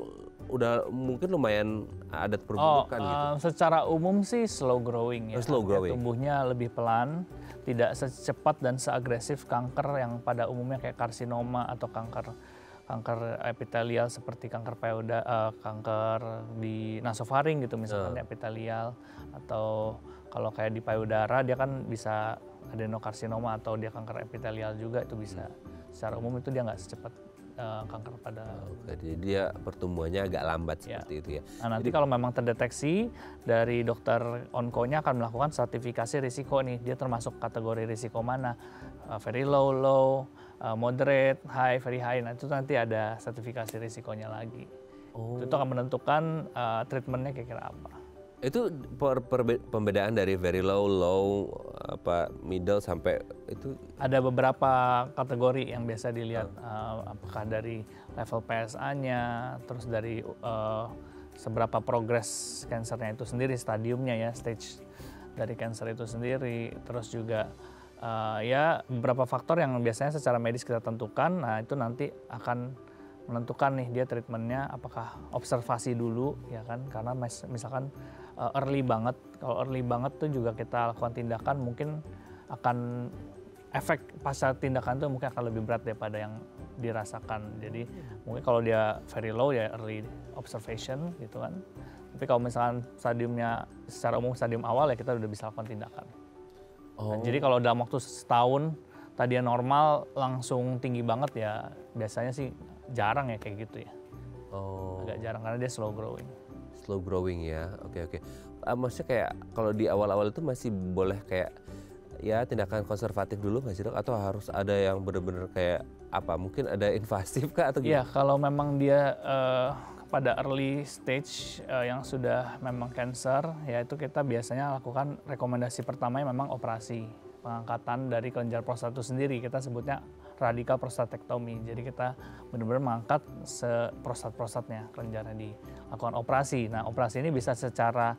udah mungkin lumayan ada perburukan gitu? Secara umum sih slow growing ya. Slow growing. Tumbuhnya lebih pelan, tidak secepat dan seagresif kanker yang pada umumnya kayak karsinoma atau kanker epitelial seperti kanker payudara, kanker di nasofaring gitu misalkan epitelial, atau kalau kayak di payudara dia kan bisa adenokarsinoma atau dia kanker epitelial juga, itu bisa. Secara umum itu dia nggak secepat kanker pada. Jadi dia pertumbuhannya agak lambat seperti itu ya. Nah, nanti kalau memang terdeteksi, dari dokter onkonya akan melakukan stratifikasi risiko nih. Dia termasuk kategori risiko mana? Very low, moderate, high, very high. Nah, itu nanti ada stratifikasi risikonya lagi. Itu akan menentukan treatmentnya kira-kira apa. Itu pembedaan dari very low, middle sampai itu? Ada beberapa kategori yang biasa dilihat, apakah dari level PSA-nya, terus dari seberapa progres kansernya itu sendiri, stadiumnya ya, stage dari kanker itu sendiri, terus juga ya beberapa faktor yang biasanya secara medis kita tentukan. Nah, itu nanti akan menentukan nih dia treatmentnya apakah observasi dulu ya kan, karena misalkan early banget, kalau early banget tuh juga kita lakukan tindakan mungkin akan efek pasca tindakan tuh mungkin akan lebih berat daripada yang dirasakan. Jadi mungkin kalau dia very low ya early observation gitu kan, tapi kalau misalkan stadiumnya secara umum stadium awal ya kita udah bisa lakukan tindakan. Nah, jadi kalau dalam waktu setahun tadinya normal langsung tinggi banget ya biasanya sih jarang ya kayak gitu ya. Agak jarang karena dia slow growing. Slow growing ya, oke. Maksudnya kayak kalau di awal-awal itu masih boleh kayak ya tindakan konservatif dulu nggak sih dok? Atau harus ada yang benar-benar kayak apa? Mungkin ada invasif kah atau gimana? Iya, kalau memang dia pada early stage yang sudah memang cancer, ya itu kita biasanya lakukan rekomendasi pertamanya memang operasi pengangkatan dari kelenjar prostat itu sendiri. Kita sebutnya radikal prostatektomi. Jadi kita benar-benar mengangkat prostat-prostatnya, kelenjarnya dilakukan operasi. Nah, operasi ini bisa secara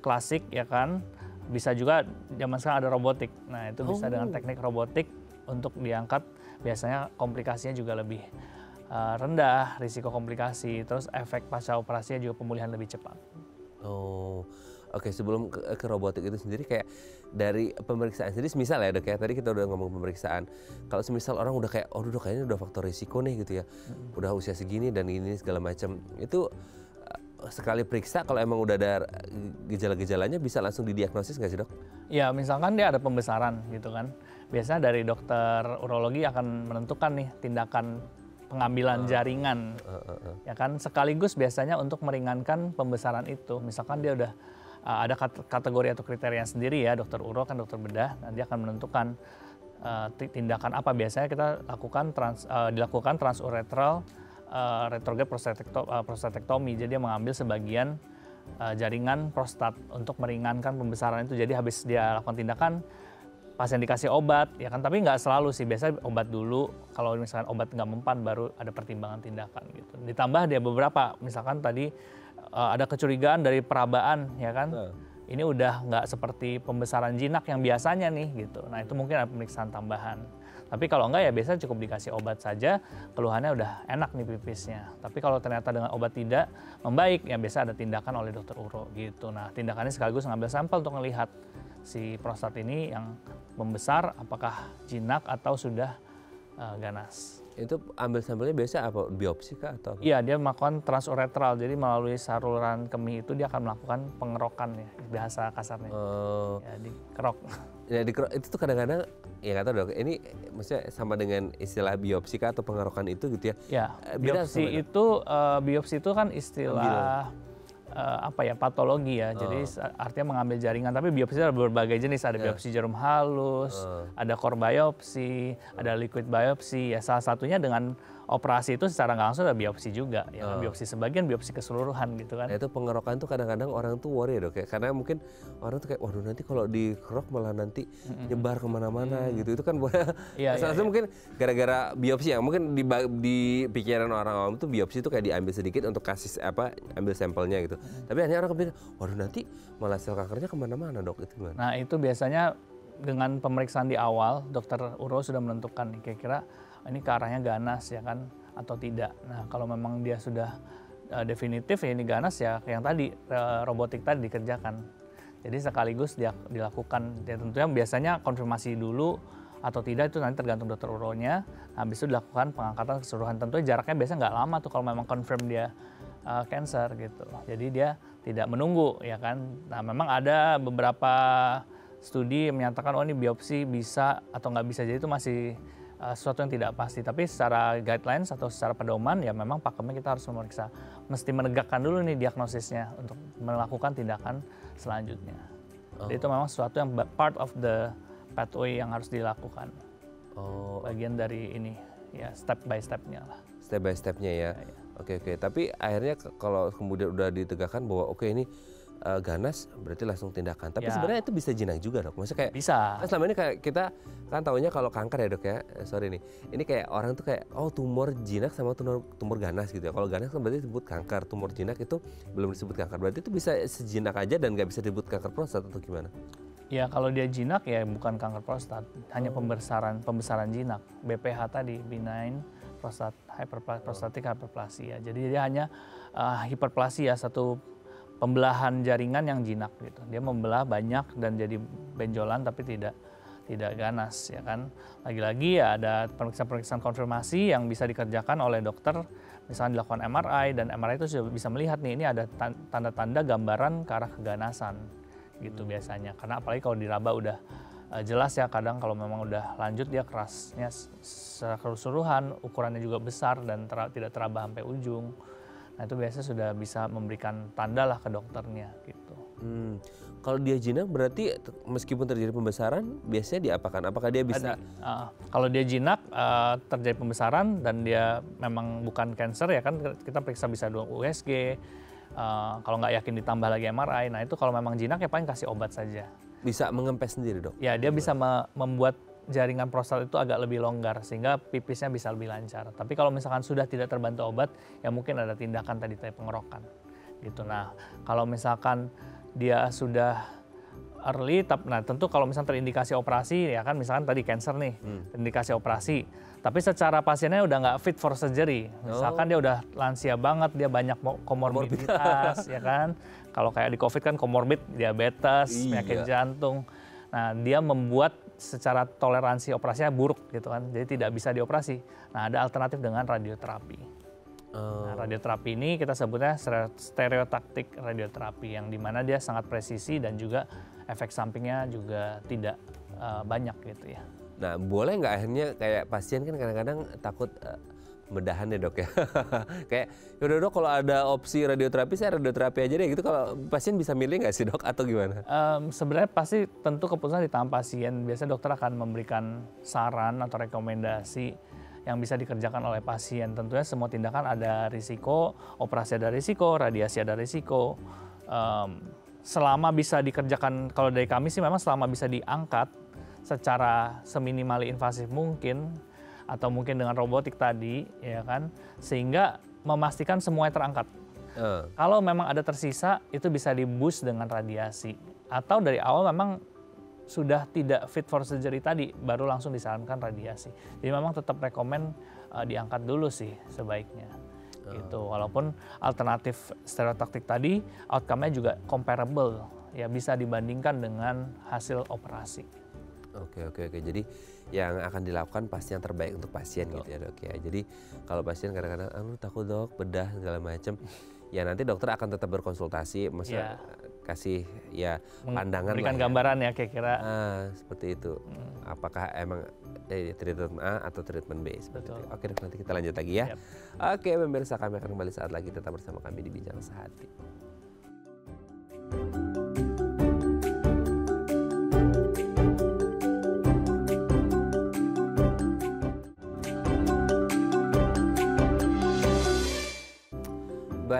klasik ya kan, bisa juga zaman sekarang ada robotik. Nah, itu bisa dengan teknik robotik untuk diangkat. Biasanya komplikasinya juga lebih rendah, risiko komplikasi, terus efek pasca operasinya juga pemulihan lebih cepat. Oke, sebelum ke robotik itu sendiri kayak dari pemeriksaan sendiri, misal ya dok ya, tadi kita udah ngomong pemeriksaan. Kalau semisal orang udah kayak, dok kayaknya udah faktor risiko nih gitu ya, udah usia segini dan ini segala macam, itu sekali periksa kalau emang udah ada gejala-gejalanya bisa langsung didiagnosis nggak sih dok? Ya misalkan dia ada pembesaran gitu kan, biasanya dari dokter urologi akan menentukan nih tindakan pengambilan jaringan, ya kan, sekaligus biasanya untuk meringankan pembesaran itu. Misalkan dia udah ada kategori atau kriteria sendiri ya, dokter uro kan dokter bedah, nanti akan menentukan tindakan apa. Biasanya kita lakukan dilakukan transuretral retrograde prostatektomi. Jadi dia mengambil sebagian jaringan prostat untuk meringankan pembesaran itu. Jadi habis dia lakukan tindakan, pasien dikasih obat, ya kan, tapi nggak selalu sih, biasanya obat dulu, kalau misalkan obat nggak mempan baru ada pertimbangan tindakan gitu. Ditambah dia beberapa, misalkan tadi ada kecurigaan dari perabaan, ya kan, ini udah nggak seperti pembesaran jinak yang biasanya nih gitu. Nah itu mungkin ada pemeriksaan tambahan. Tapi kalau enggak ya biasanya cukup dikasih obat saja, keluhannya udah enak nih pipisnya. Tapi kalau ternyata dengan obat tidak membaik, ya biasa ada tindakan oleh dokter uro gitu. Nah tindakannya sekaligus ngambil sampel untuk melihat si prostat ini yang membesar apakah jinak atau sudah ganas. Itu ambil sampelnya biasa apa, biopsi kah atau apa? Iya, dia melakukan transuretral, jadi melalui saluran kemih itu dia akan melakukan pengerokan ya, bahasa kasarnya. Ya, dikerok. Ya, dikerok itu tuh kadang-kadang ya nggak tahu dok, ini maksudnya sama dengan istilah biopsi kah atau pengerokan itu gitu ya? Ya, biopsi itu kan istilah patologi ya. Jadi artinya mengambil jaringan, tapi biopsi ada berbagai jenis, ada biopsi jarum halus, ada core biopsi, ada liquid biopsi. Ya salah satunya dengan operasi itu secara nggak langsung ada biopsi juga, ya kan? Biopsi sebagian, biopsi keseluruhan gitu kan. Nah, itu pengerokan tuh kadang-kadang orang tuh worry ya dok ya, karena mungkin orang tuh kayak waduh nanti kalau dikerok malah nanti nyebar kemana-mana gitu. Itu kan salah mungkin gara-gara biopsi ya, mungkin di pikiran orang awam tuh biopsi itu kayak diambil sedikit untuk kasih ambil sampelnya gitu. Tapi akhirnya orang kepikir waduh nanti malah sel kankernya kemana-mana dok, itu gimana? Nah itu biasanya dengan pemeriksaan di awal, dokter uro sudah menentukan nih kira-kira ini ke arahnya ganas ya kan atau tidak. Nah kalau memang dia sudah definitif ya ini ganas ya yang tadi robotik tadi dikerjakan. Jadi sekaligus dia dilakukan. Ya tentunya biasanya konfirmasi dulu atau tidak itu nanti tergantung dokter uronya. Habis itu dilakukan pengangkatan keseluruhan. Tentunya jaraknya biasanya nggak lama tuh kalau memang confirm dia cancer gitu. Jadi dia tidak menunggu ya kan. Nah memang ada beberapa studi yang menyatakan oh ini biopsi bisa atau nggak bisa, jadi itu masih sesuatu yang tidak pasti. Tapi secara guidelines atau secara pedoman ya memang pakemnya kita harus memeriksa, mesti menegakkan dulu nih diagnosisnya untuk melakukan tindakan selanjutnya. Jadi itu memang sesuatu yang part of the pathway yang harus dilakukan. Bagian dari ini ya step by stepnya lah. Step by stepnya ya. Oke. Tapi akhirnya kalau kemudian udah ditegakkan bahwa oke ini ganas berarti langsung tindakan. Tapi sebenarnya itu bisa jinak juga dok. Maksudnya kayak bisa. Kan selama ini kayak kita kan taunya kalau kanker ya dok ya. Sorry nih. Ini kayak orang tuh kayak tumor jinak sama tumor ganas gitu ya. Kalau ganas kan berarti disebut kanker. Tumor jinak itu belum disebut kanker. Berarti itu bisa sejinak aja dan nggak bisa disebut kanker prostat atau gimana? Ya kalau dia jinak ya bukan kanker prostat, hanya pembesaran jinak. BPH tadi, benign prostatic hyperplasia. Jadi dia hanya hiperplasia, satu pembelahan jaringan yang jinak gitu. Dia membelah banyak dan jadi benjolan tapi tidak ganas ya kan. Lagi-lagi ya ada pemeriksaan konfirmasi yang bisa dikerjakan oleh dokter, misalnya dilakukan MRI dan MRI itu sudah bisa melihat nih ini ada tanda-tanda gambaran ke arah keganasan gitu biasanya. Karena apalagi kalau diraba udah jelas ya, kadang kalau memang udah lanjut dia kerasnya secara keseluruhan, ukurannya juga besar dan tidak teraba sampai ujung. Nah itu biasanya sudah bisa memberikan tanda lah ke dokternya gitu. Kalau dia jinak berarti meskipun terjadi pembesaran biasanya diapakan? Apakah dia bisa? Kalau dia jinak terjadi pembesaran dan dia memang bukan cancer ya kan kita periksa bisa USG. Kalau nggak yakin ditambah lagi MRI. Nah itu kalau memang jinak ya paling kasih obat saja. Bisa mengempes sendiri dok? Ya dia bisa membuat jaringan prostat itu agak lebih longgar sehingga pipisnya bisa lebih lancar. Tapi kalau misalkan sudah tidak terbantu obat, ya mungkin ada tindakan tadi pengerokan. Gitu. Nah, kalau misalkan dia sudah early, nah tentu kalau misalkan terindikasi operasi, ya kan misalkan tadi cancer nih, terindikasi operasi. Tapi secara pasiennya udah nggak fit for surgery. Misalkan dia udah lansia banget, dia banyak komorbiditas, ya kan. Kalau kayak di COVID kan komorbid, diabetes, penyakit jantung. Nah, dia membuat secara toleransi operasinya buruk gitu kan, jadi tidak bisa dioperasi. Nah ada alternatif dengan radioterapi. Nah, radioterapi ini kita sebutnya stereotaktik radioterapi yang dimana dia sangat presisi dan juga efek sampingnya juga tidak banyak gitu ya. Nah boleh nggak akhirnya kayak pasien kan kadang-kadang takut bedahan ya dok ya. Kayak yaudah dok kalau ada opsi radioterapi saya radioterapi aja deh gitu. Kalau pasien bisa milih nggak sih dok atau gimana? Sebenarnya pasti tentu keputusan di tangan pasien. Biasanya dokter akan memberikan saran atau rekomendasi yang bisa dikerjakan oleh pasien. Tentunya semua tindakan ada risiko, operasi ada risiko, radiasi ada risiko. Selama bisa dikerjakan, kalau dari kami sih memang selama bisa diangkat secara seminimali invasif mungkin, atau mungkin dengan robotik tadi, ya kan, sehingga memastikan semuanya terangkat. Kalau memang ada tersisa, itu bisa di-boost dengan radiasi. Atau dari awal memang sudah tidak fit for surgery tadi, baru langsung disarankan radiasi. Jadi memang tetap rekomen diangkat dulu sih sebaiknya. Gitu. Walaupun alternatif stereotaktik tadi, outcome-nya juga comparable, ya bisa dibandingkan dengan hasil operasi. Oke. Jadi yang akan dilakukan pasti yang terbaik untuk pasien. Betul. Gitu ya dok ya. Jadi kalau pasien kadang-kadang takut dok bedah segala macam, ya nanti dokter akan tetap berkonsultasi, maksudnya kasih ya pandangan, memberikan gambaran ya kira-kira. Seperti itu. Apakah emang treatment A atau treatment B seperti itu. Oke dok, nanti kita lanjut lagi ya. Yep. Oke pemirsa, kami akan kembali saat lagi, tetap bersama kami di Bincang Sehati.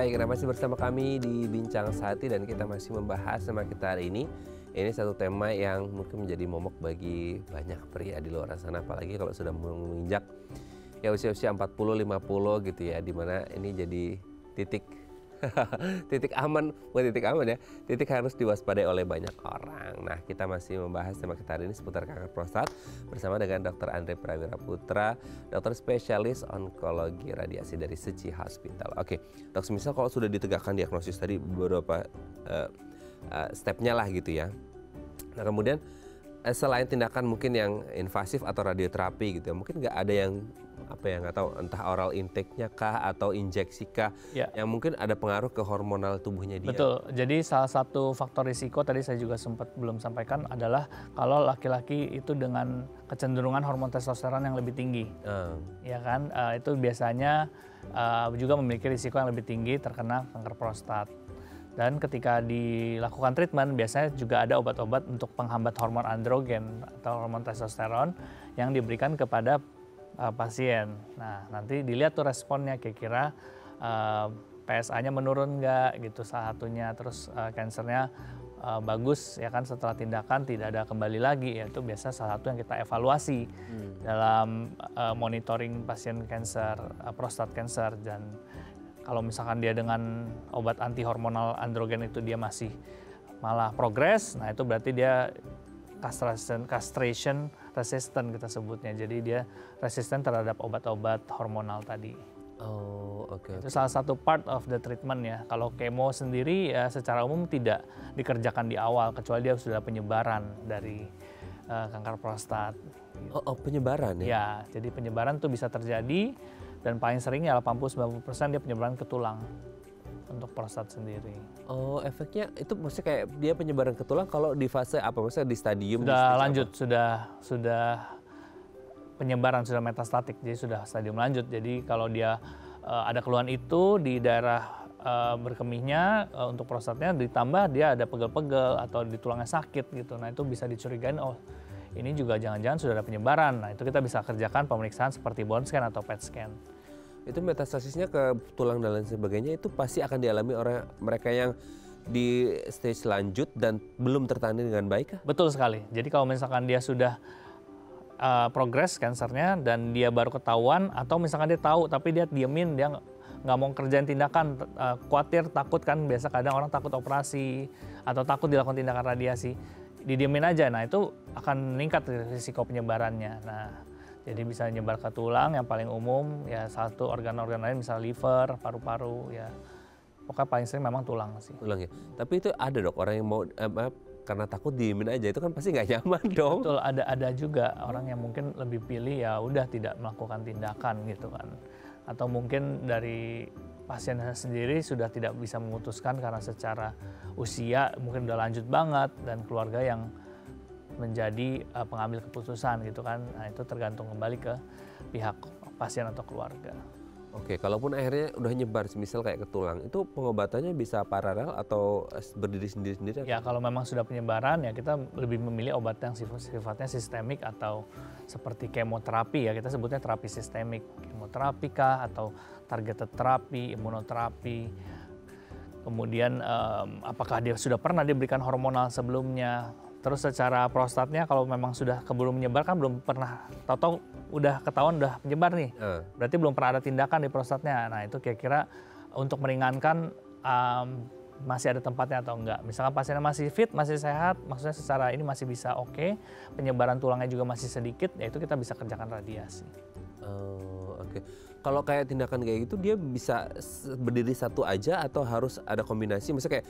Baik, nah masih bersama kami di Bincang Sehati dan kita masih membahas tema kita hari ini. Ini satu tema yang mungkin menjadi momok bagi banyak pria di luar sana, apalagi kalau sudah menginjak ya usia-usia 40-50 gitu ya, dimana ini jadi titik titik aman, bukan titik aman ya, titik harus diwaspadai oleh banyak orang. Nah, kita masih membahas tema kita hari ini seputar kanker prostat bersama dengan Dr. Andre Prawira Putra, dokter spesialis onkologi radiasi dari Seci Hospital. Oke, dok, misal kalau sudah ditegakkan diagnosis tadi beberapa stepnya lah gitu ya. Nah, kemudian selain tindakan mungkin yang invasif atau radioterapi gitu ya, mungkin nggak ada yang nggak tahu, entah oral intake-nya kah atau injeksi kah, yang mungkin ada pengaruh ke hormonal tubuhnya dia. Betul, jadi salah satu faktor risiko tadi saya juga sempat belum sampaikan adalah kalau laki-laki itu dengan kecenderungan hormon testosteron yang lebih tinggi, ya kan, itu biasanya juga memiliki risiko yang lebih tinggi terkena kanker prostat. Dan ketika dilakukan treatment, biasanya juga ada obat-obat untuk penghambat hormon androgen atau hormon testosteron yang diberikan kepada pasien. Nah, nanti dilihat tuh responnya, kira-kira PSA-nya menurun nggak gitu salah satunya, terus kansernya bagus ya kan setelah tindakan, tidak ada kembali lagi, ya itu biasa salah satu yang kita evaluasi dalam monitoring pasien kanker prostat cancer. Dan kalau misalkan dia dengan obat anti hormonal androgen itu dia masih malah progres, nah itu berarti dia castration resistant kita sebutnya. Jadi dia resisten terhadap obat-obat hormonal tadi. Oh, oke. Itu salah satu part of the treatment ya. Kalau kemo sendiri ya secara umum tidak dikerjakan di awal kecuali dia sudah penyebaran dari kanker prostat. Oh, penyebaran ya? Ya, jadi penyebaran tuh bisa terjadi dan paling sering ya 80-90% dia penyebaran ke tulang untuk prostat sendiri. Oh, efeknya itu maksudnya kayak dia penyebaran ke tulang kalau di fase apa? Maksudnya di stadium? Sudah lanjut, sudah penyebaran, sudah metastatik, jadi sudah stadium lanjut. Jadi kalau dia ada keluhan itu di daerah berkemihnya untuk prostatnya, ditambah dia ada pegel-pegel atau di tulangnya sakit gitu. Nah itu bisa dicurigain, oh ini juga jangan-jangan sudah ada penyebaran. Nah itu kita bisa kerjakan pemeriksaan seperti bone scan atau PET scan. Itu metastasisnya ke tulang dan lain sebagainya itu pasti akan dialami oleh mereka yang di stage lanjut dan belum tertangani dengan baik kah? Betul sekali. Jadi kalau misalkan dia sudah progres kansernya dan dia baru ketahuan, atau misalkan dia tahu tapi dia diemin, dia nggak mau kerjain tindakan, khawatir, takut kan, biasa kadang orang takut operasi atau takut dilakukan tindakan radiasi, didiemin aja. Nah itu akan meningkat risiko penyebarannya. Nah jadi bisa nyebar ke tulang yang paling umum, ya satu organ-organ lain misalnya liver, paru-paru, ya pokoknya paling sering memang tulang sih. Tulang ya. Tapi itu ada dok orang yang mau karena takut diemin aja, itu kan pasti nggak nyaman dong. Betul, ada juga orang yang mungkin lebih pilih ya udah tidak melakukan tindakan gitu kan. Atau mungkin dari pasien sendiri sudah tidak bisa memutuskan karena secara usia mungkin udah lanjut banget dan keluarga yang menjadi pengambil keputusan gitu kan. Nah itu tergantung kembali ke pihak pasien atau keluarga. Oke, kalaupun akhirnya udah nyebar, misal kayak ke tulang, itu pengobatannya bisa paralel atau berdiri sendiri-sendiri? Ya kalau memang sudah penyebaran ya kita lebih memilih obat yang sifatnya sistemik atau seperti kemoterapi ya, kita sebutnya terapi sistemik, kemoterapi kah atau targeted terapi, imunoterapi. Kemudian apakah dia sudah pernah diberikan hormonal sebelumnya. Terus secara prostatnya kalau memang sudah keburu menyebar kan belum pernah, tahu-tahu udah ketahuan udah menyebar nih, berarti belum pernah ada tindakan di prostatnya. Nah itu kira-kira untuk meringankan masih ada tempatnya atau enggak. Misalkan pasiennya masih fit, masih sehat, maksudnya secara ini masih bisa oke, penyebaran tulangnya juga masih sedikit, ya itu kita bisa kerjakan radiasi. Oke. Kalau kayak tindakan kayak gitu dia bisa berdiri satu aja atau harus ada kombinasi? Misalnya kayak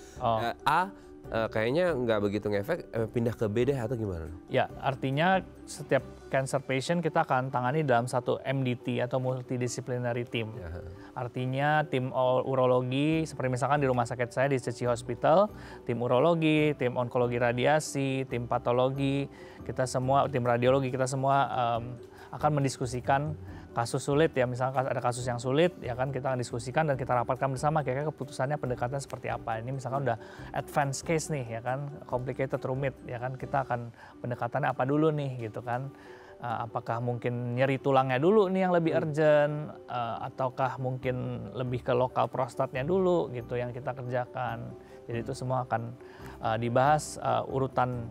kayaknya nggak begitu ngefek, pindah ke B deh atau gimana? Ya, artinya setiap cancer patient kita akan tangani dalam satu MDT atau multidisciplinary team. Artinya tim urologi, seperti misalkan di rumah sakit saya di Seci Hospital, tim urologi, tim onkologi radiasi, tim patologi, kita semua, tim radiologi, kita semua akan mendiskusikan kasus sulit ya, misalnya ada kasus yang sulit ya kan, kita akan diskusikan dan kita rapatkan bersama kira-kira keputusannya pendekatan seperti apa. Ini misalkan udah advance case nih ya kan, complicated, rumit ya kan, kita akan pendekatannya apa dulu nih gitu kan. apakah mungkin nyeri tulangnya dulu nih yang lebih urgent, ataukah mungkin lebih ke lokal prostatnya dulu gitu yang kita kerjakan. Jadi itu semua akan dibahas urutan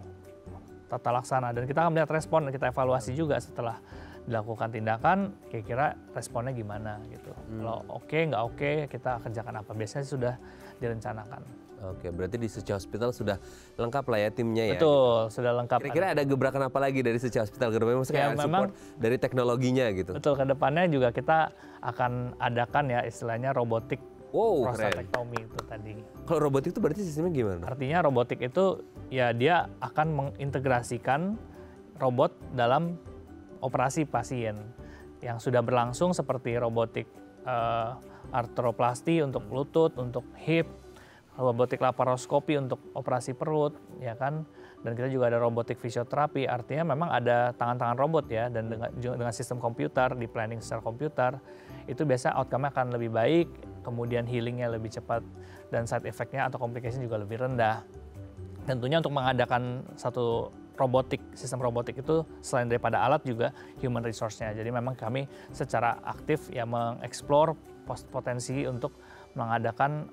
tata laksana, dan kita akan melihat respon dan kita evaluasi juga setelah dilakukan tindakan, kira-kira responnya gimana gitu. Kalau oke, nggak oke, kita kerjakan apa. Biasanya sudah direncanakan. Oke, berarti di Suci Hospital sudah lengkap lah ya timnya ya? Betul, sudah lengkap. Kira-kira ada gebrakan apa lagi dari Suci Hospital ke depannya? Maksudnya memang, support dari teknologinya gitu? Betul, ke depannya juga kita akan adakan ya istilahnya robotik prostatektomi itu tadi. Kalau robotik itu berarti sistemnya gimana? Artinya robotik itu ya dia akan mengintegrasikan robot dalam operasi pasien yang sudah berlangsung seperti robotik artroplasti untuk lutut, untuk hip, robotik laparoskopi untuk operasi perut, ya kan? Dan kita juga ada robotik fisioterapi, artinya memang ada tangan-tangan robot ya, dan dengan sistem komputer, di planning secara komputer, itu biasa outcome-nya akan lebih baik, kemudian healingnya lebih cepat, dan side effect-nya atau komplikasi juga lebih rendah. Tentunya untuk mengadakan satu sistem robotik itu selain daripada alat juga human resource-nya. Jadi memang kami secara aktif ya mengeksplor potensi untuk mengadakan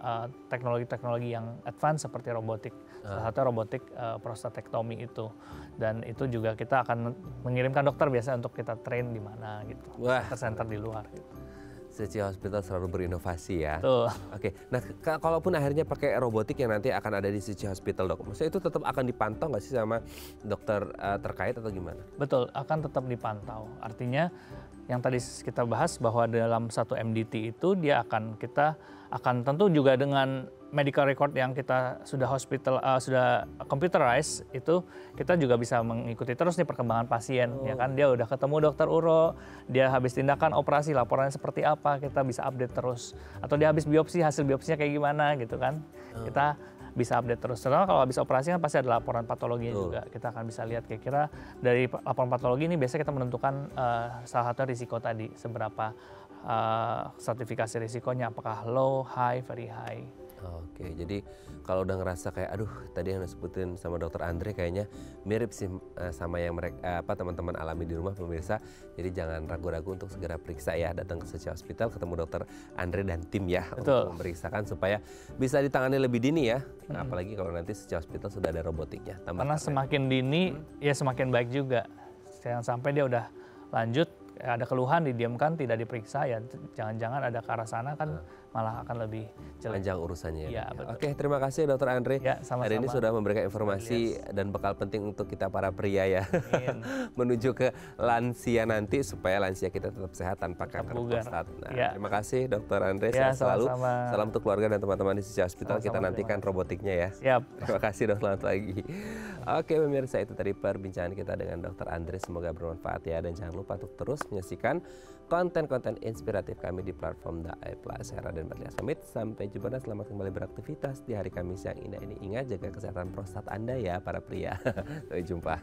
teknologi-teknologi yang advance seperti robotik, salah satu robotik prostatektomi itu, dan itu juga kita akan mengirimkan dokter biasa untuk kita train di mana gitu, center di luar gitu. Suci Hospital selalu berinovasi ya. Betul. Oke, nah kalaupun akhirnya pakai robotik yang nanti akan ada di Suci Hospital, dok, maksudnya itu tetap akan dipantau nggak sih sama dokter terkait atau gimana? Betul, akan tetap dipantau. Artinya yang tadi kita bahas bahwa dalam satu MDT itu kita akan tentu juga dengan medical record yang kita sudah sudah computerized, itu kita juga bisa mengikuti terus nih perkembangan pasien, ya kan, dia udah ketemu dokter uro, dia habis tindakan operasi laporannya seperti apa, kita bisa update terus, atau dia habis biopsi, hasil biopsinya kayak gimana gitu kan, kita bisa update terus. Terutama kalau habis operasi kan pasti ada laporan patologinya juga, kita akan bisa lihat kira-kira dari laporan patologi ini biasanya kita menentukan salah satu risiko tadi, seberapa stratifikasi risikonya, apakah low, high, very high. Oke, jadi kalau udah ngerasa kayak aduh tadi yang disebutin sama dokter Andre kayaknya mirip sih sama yang mereka teman-teman alami di rumah pemirsa. Jadi jangan ragu-ragu untuk segera periksa ya, datang ke Suci Hospital ketemu dokter Andre dan tim ya. Betul. Untuk memeriksakan supaya bisa ditangani lebih dini ya. Apalagi kalau nanti Suci Hospital sudah ada robotiknya. Karena semakin dini ya semakin baik juga. Jangan sampai dia udah lanjut ada keluhan didiamkan tidak diperiksa, ya jangan-jangan ada ke arah sana kan malah akan lebih jelek. Panjang urusannya ya. Betul. Oke, terima kasih dokter Andre. Ya, sama-sama. Hari ini sudah memberikan informasi dan bekal penting untuk kita para pria ya. Menuju ke lansia nanti supaya lansia kita tetap sehat tanpa kanker prostat. Nah, terima kasih dokter Andre. Ya, selalu. sama-sama. Salam untuk keluarga dan teman-teman di Suci Hospital. Kita nantikan robotiknya ya. Siap. Terima kasih dok, selamat pagi. Oke pemirsa, itu tadi perbincangan kita dengan dokter Andre. Semoga bermanfaat ya, dan jangan lupa untuk terus menyaksikan konten-konten inspiratif kami di platform Daai Plus. Saya Raden Batlias pamit, sampai jumpa dan selamat kembali beraktivitas di hari Kamis yang indah ini. Ingat jaga kesehatan prostat Anda ya para pria. Sampai jumpa.